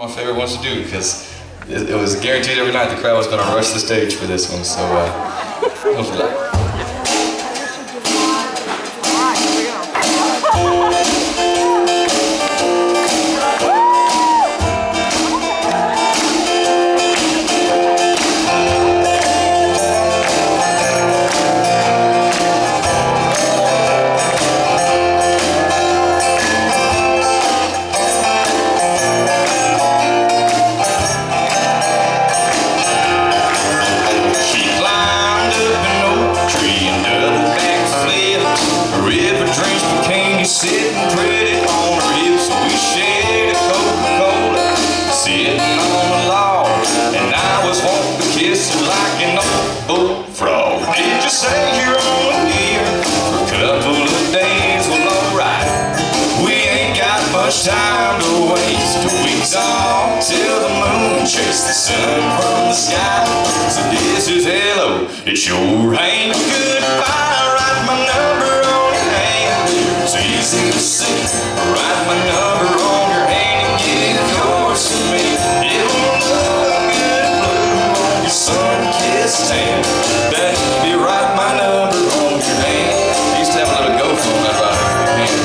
My favorite ones to do because it was guaranteed every night the crowd was going to rush the stage for this one. So hopefully. Sitting pretty on her hips, we shared a Coca-Cola, sitting on the log, and I was wanting to kiss her like an old bullfrog. Did you say you're only here for a couple of days? Well, alright, we ain't got much time to waste. A week's off till the moon chase the sun from the sky. So this is hello, it sure ain't goodbye. Write my number on your hand, it's easy to see. Write my number on your hand and get it yours to me. It'll look good blue on your sun-kissed hand. Baby, write my number on your hand. I used to have a little go phone I'd write on your hand.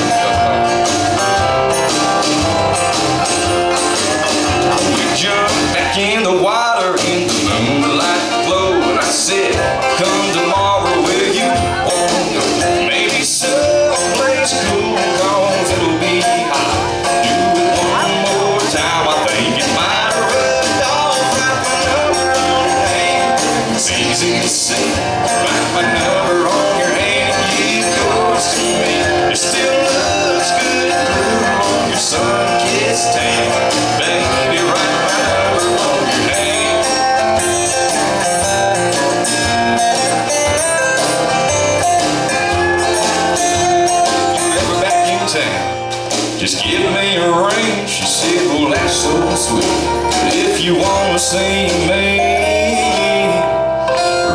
We jumped back in the water in the moonlight glow, and I said, come tomorrow where you want to go. Maybe someplace cool, cause it'll be hot. Do it one more time, I think it might have rubbed off. Write my number on your hand, it's easy to see. Write my number on your hand and get yours to me. It still looks good blue on your sun-kissed hand. Baby, write my number on your hand. Just give me a ring, she said, well that's so sweet. If you wanna see me,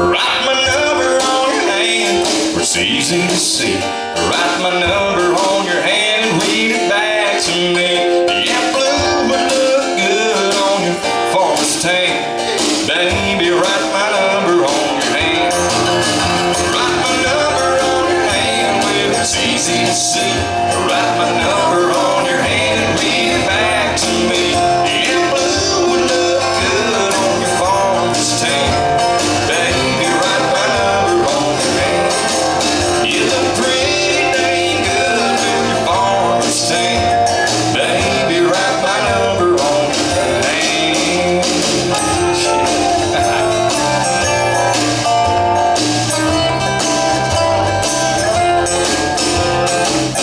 write my number on your hand, where it's easy to see. Write my number on your hand and read it back to me. Yeah, blue would look good on your forest tan. Baby, write my number on your hand. Write my number on your hand where it's easy to see. Write my number on your hand and read it back to me. Yeah, blue would look good on your forest tan. Baby, write my number on your hand. You look pretty dang good with your forest tan. Baby, write my number on your hand.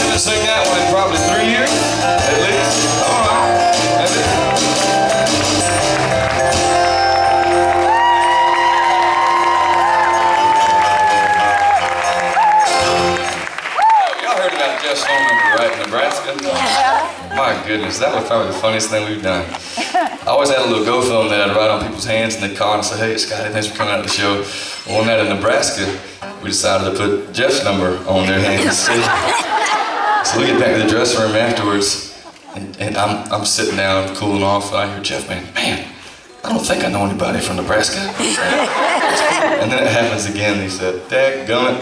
I sing that one in probably 3 years, at least. Alright, that's it. Y'all heard about Jeff's phone number, right, in Nebraska? Yeah. My goodness, that was probably the funniest thing we've done. I always had a little go film that I'd write on people's hands and they'd call and say, hey, Scotty, thanks for coming out to the show. Well, one night in Nebraska, we decided to put Jeff's number on their hands. So we get back to the dressing room afterwards, and I'm sitting down, cooling off, and I hear Jeff, man, I don't think I know anybody from Nebraska. And then it happens again, he said, dadgummit.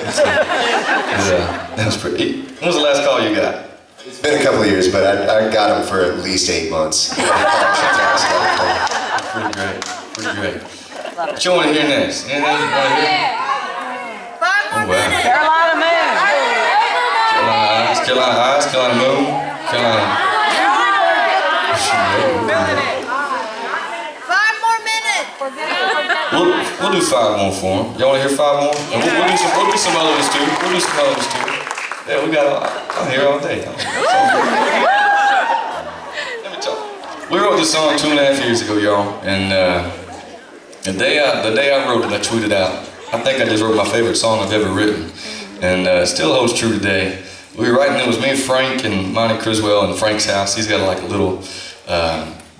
That was pretty. When was the last call you got? It's been a couple of years, but I got him for at least 8 months. Pretty great. What you want to hear next? Anything you want to hear? 5 more minutes. Carolina Moon. Carolina Eyes, Carolina Moon, Carolina. 5 more minutes. We'll do 5 more for him. Y'all want to hear 5 more? And we'll do some other ones too. Yeah, we got. I'm here all day. Let me talk. We wrote this song 2.5 years ago, y'all, and the day I wrote it, I tweeted out. I think I just wrote my favorite song I've ever written, and it still holds true today. We were writing, it was me, Frank, and Monty Criswell in Frank's house. He's got like a little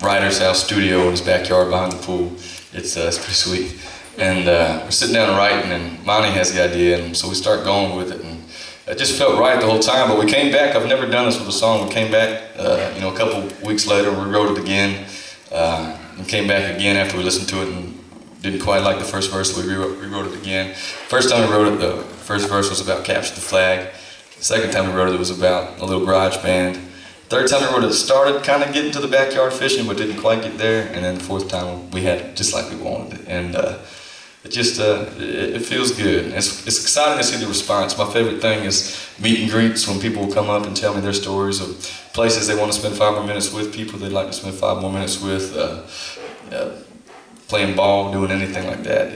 writer's house studio in his backyard behind the pool. It's pretty sweet. And we're sitting down writing, and Monty has the idea, and so we start going with it. And it just felt right the whole time, but we came back. I've never done this with a song. We came back, a couple weeks later, we wrote it again, And came back again after we listened to it and didn't quite like the first verse, so we rewrote it again. First time we wrote it, the first verse was about Capture the Flag. The second time we wrote it was about a little garage band. Third time we wrote it, started kind of getting to the backyard fishing, but didn't quite get there. And then the fourth time we had it just like we wanted it. And it just, it feels good. It's exciting to see the response. My favorite thing is meet and greets, when people will come up and tell me their stories of places they want to spend 5 more minutes with, people they'd like to spend 5 more minutes with, playing ball, doing anything like that.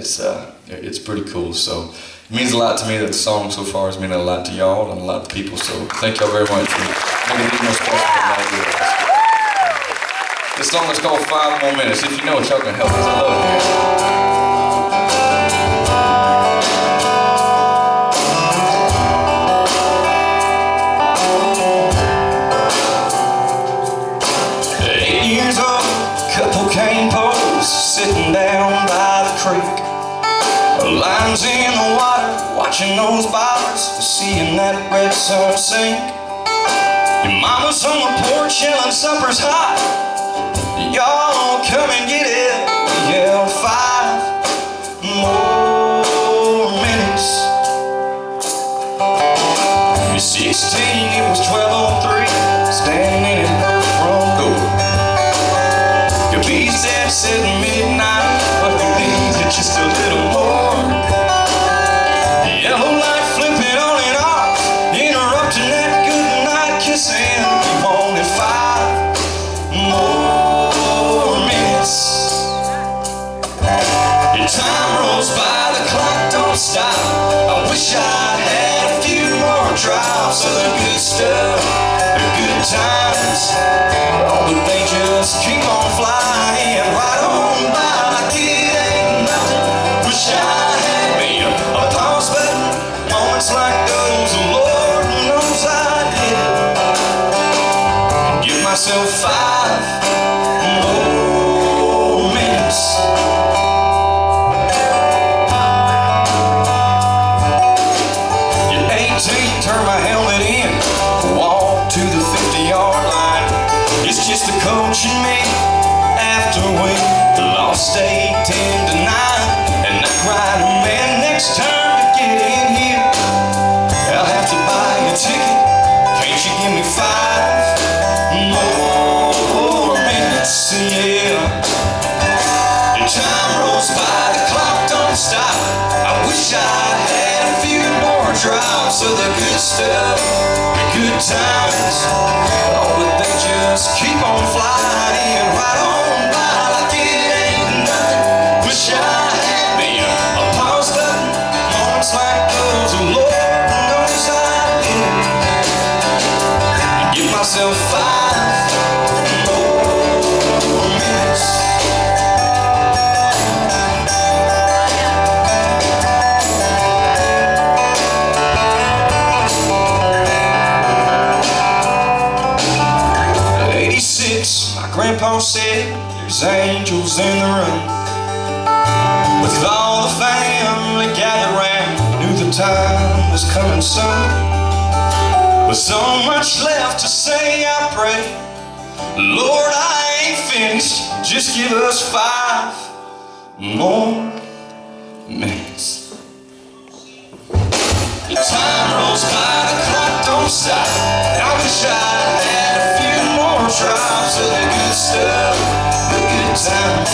It's pretty cool. So it means a lot to me that the song so far has meant a lot to y'all and a lot to people. So thank y'all very much for making it more special than all you guys. This song is called 5 More Minutes. If you know it, y'all can help us. I love it. Sitting down by the creek, lines in the water, watching those bars, seeing that red sun sink. Your mama's on the porch yelling supper's hot. Y'all come and get it. We yell 5 more minutes. You're 16, it was 12:03, standing in her front door. Your beast there said midnight, but we need it just a little more. The yellow light flipping on and off, interrupting that good night kissing. We wanted 5 more minutes. Your time rolls by, the clock don't stop. I wish I had a few more drops of the good stuff, the good times. Oh, but they just keep on flying right on by like it ain't nothing. Wish I had me a pause button. Moments like those, Lord knows I did. Give myself 5 more minutes. You're 18, turn my helmet in, walk to the 50-yard line. It's just the coach and me after we lost 8-10 to 9. And I cried, man, next time to get in here, I'll have to buy a ticket. Can't you give me 5 more minutes? Yeah. The time rolls by, the clock don't stop. I wish I had a few more drops of the good stuff, the good times. Oh, but they just keep on flying right on by like it ain't nothing. Wish I had me a pause button. Moments like those, Lord knows I did. Give myself 5 more minutes. Grandpa said there's angels in the room. With all the family gathered round, knew the time was coming soon. With so much left to say, I pray, Lord, I ain't finished. Just give us 5 more minutes. The time rolls by, the clock don't stop. I wish I had a few more drops of the good stuff, the good times.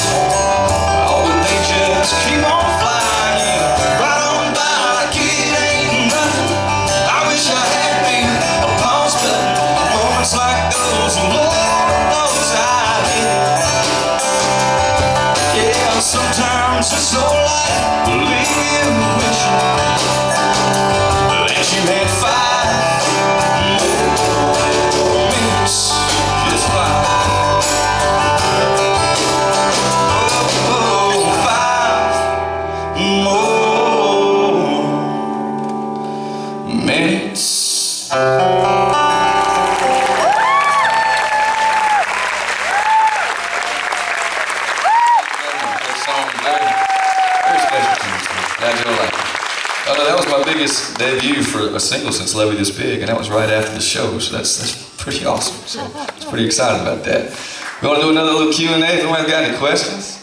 Oh, but they just keep on flying right on by like it ain't nothing. I wish I had me a pause button. Moments like those, Lord knows I did. Yeah, sometimes it's so light, believe wishing that you had 5 more minutes. Just 5. That was my biggest debut for a single since Levy This Big, and that was right after the show, so that's pretty awesome. So I was pretty excited about that. We want to do another little Q&A if anybody's got any questions?